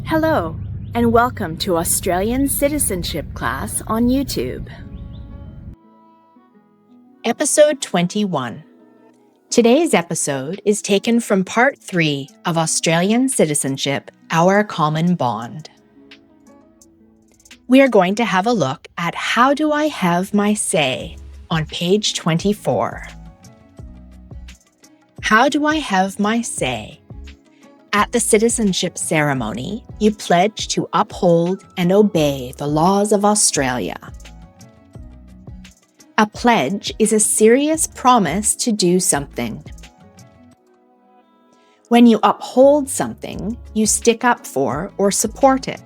Hello, and welcome to Australian Citizenship Class on YouTube. Episode 21. Today's episode is taken from Part 3 of Australian Citizenship, Our Common Bond. We are going to have a look at How Do I Have My Say on page 24. How do I have my say? At the citizenship ceremony, you pledge to uphold and obey the laws of Australia. A pledge is a serious promise to do something. When you uphold something, you stick up for or support it.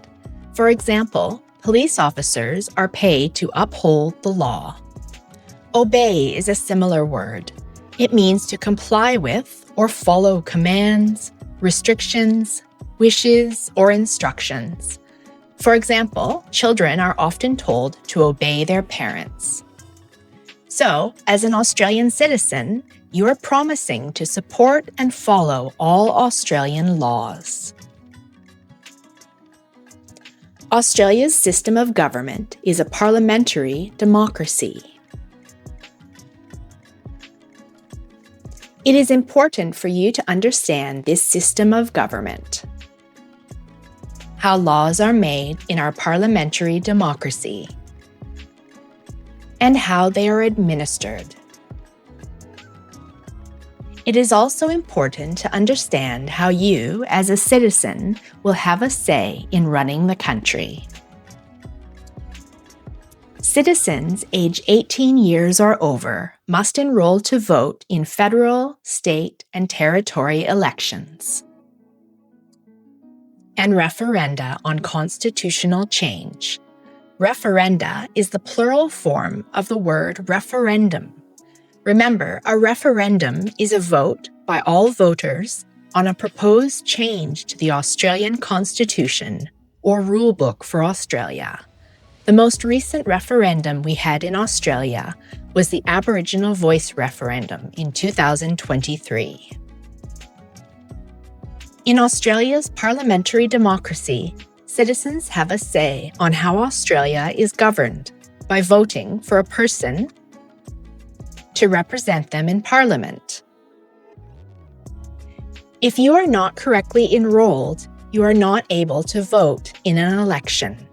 For example, police officers are paid to uphold the law. Obey is a similar word. It means to comply with or follow commands, restrictions, wishes, or instructions. For example, children are often told to obey their parents. So, as an Australian citizen, you are promising to support and follow all Australian laws. Australia's system of government is a parliamentary democracy. It is important for you to understand this system of government, how laws are made in our parliamentary democracy, and how they are administered. It is also important to understand how you, as a citizen, will have a say in running the country. Citizens aged 18 years or over must enroll to vote in federal, state, and territory elections and referenda on constitutional change. Referenda is the plural form of the word referendum. Remember, a referendum is a vote by all voters on a proposed change to the Australian Constitution or rulebook for Australia. The most recent referendum we had in Australia was the Aboriginal Voice referendum in 2023. In Australia's parliamentary democracy, citizens have a say on how Australia is governed by voting for a person to represent them in Parliament. If you are not correctly enrolled, you are not able to vote in an election.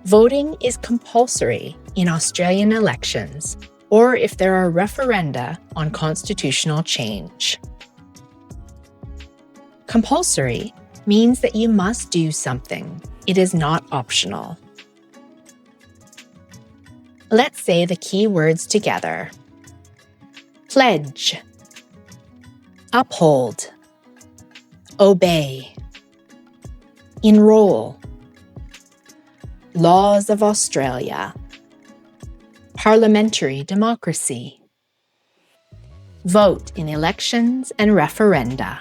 Voting is compulsory in Australian elections or if there are referenda on constitutional change. Compulsory means that you must do something. It is not optional. Let's say the key words together. Pledge, uphold, obey, enroll, laws of Australia, parliamentary democracy, vote in elections and referenda.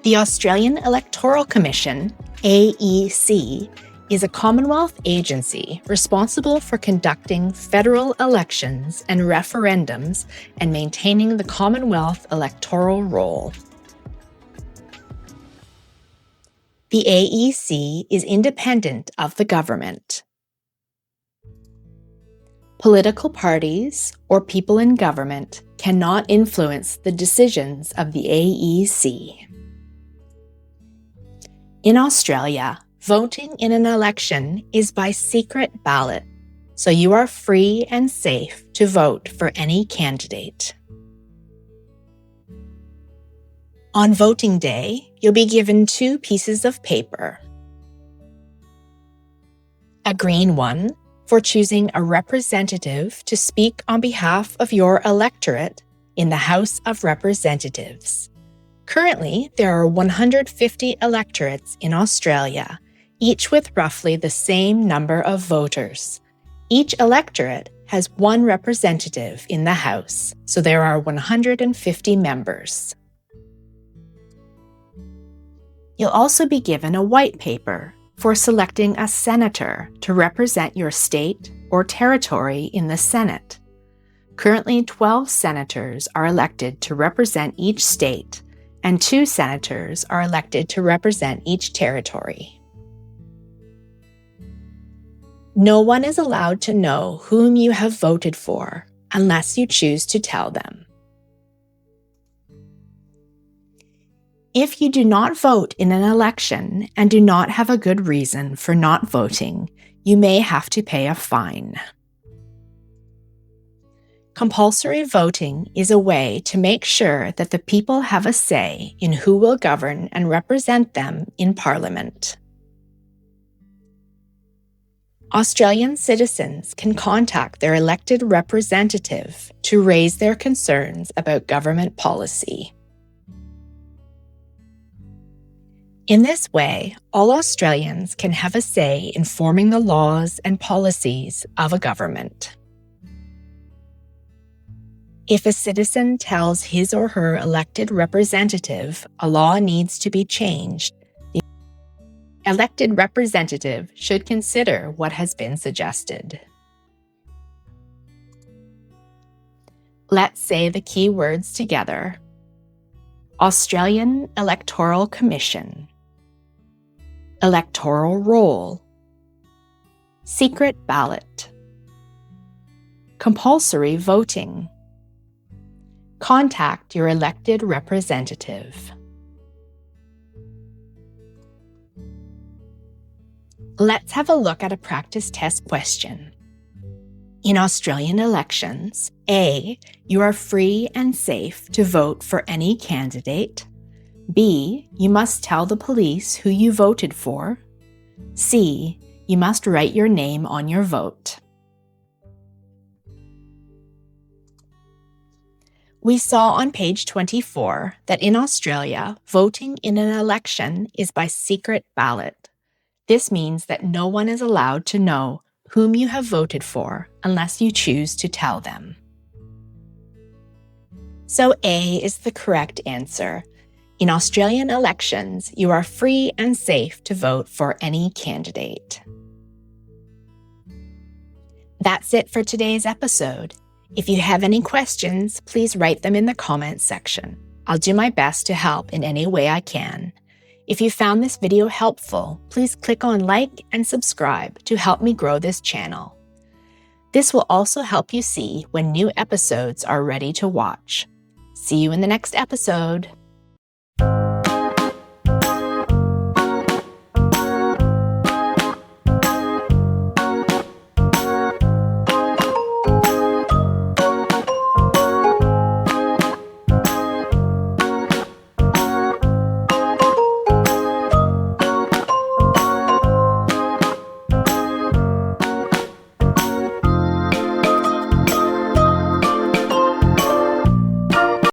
The Australian Electoral Commission, AEC, is a Commonwealth agency responsible for conducting federal elections and referendums and maintaining the Commonwealth electoral roll. The AEC is independent of the government. Political parties or people in government cannot influence the decisions of the AEC. In Australia, voting in an election is by secret ballot, so you are free and safe to vote for any candidate. On voting day, you'll be given 2 pieces of paper. A green one for choosing a representative to speak on behalf of your electorate in the House of Representatives. Currently, there are 150 electorates in Australia, each with roughly the same number of voters. Each electorate has 1 representative in the House, so there are 150 members. You'll also be given a white paper for selecting a senator to represent your state or territory in the Senate. Currently, 12 senators are elected to represent each state, and 2 senators are elected to represent each territory. No one is allowed to know whom you have voted for unless you choose to tell them. If you do not vote in an election and do not have a good reason for not voting, you may have to pay a fine. Compulsory voting is a way to make sure that the people have a say in who will govern and represent them in Parliament. Australian citizens can contact their elected representative to raise their concerns about government policy. In this way, all Australians can have a say in forming the laws and policies of a government. If a citizen tells his or her elected representative a law needs to be changed, the elected representative should consider what has been suggested. Let's say the key words together. Australian Electoral Commission, electoral roll, secret ballot, compulsory voting. Contact your elected representative. Let's have a look at a practice test question. In Australian elections, A, you are free and safe to vote for any candidate. B, you must tell the police who you voted for. C, you must write your name on your vote. We saw on page 24 that in Australia, voting in an election is by secret ballot. This means that no one is allowed to know whom you have voted for unless you choose to tell them. So A is the correct answer. In Australian elections, you are free and safe to vote for any candidate. That's it for today's episode. If you have any questions, please write them in the comments section. I'll do my best to help in any way I can. If you found this video helpful, please click on like and subscribe to help me grow this channel. This will also help you see when new episodes are ready to watch. See you in the next episode.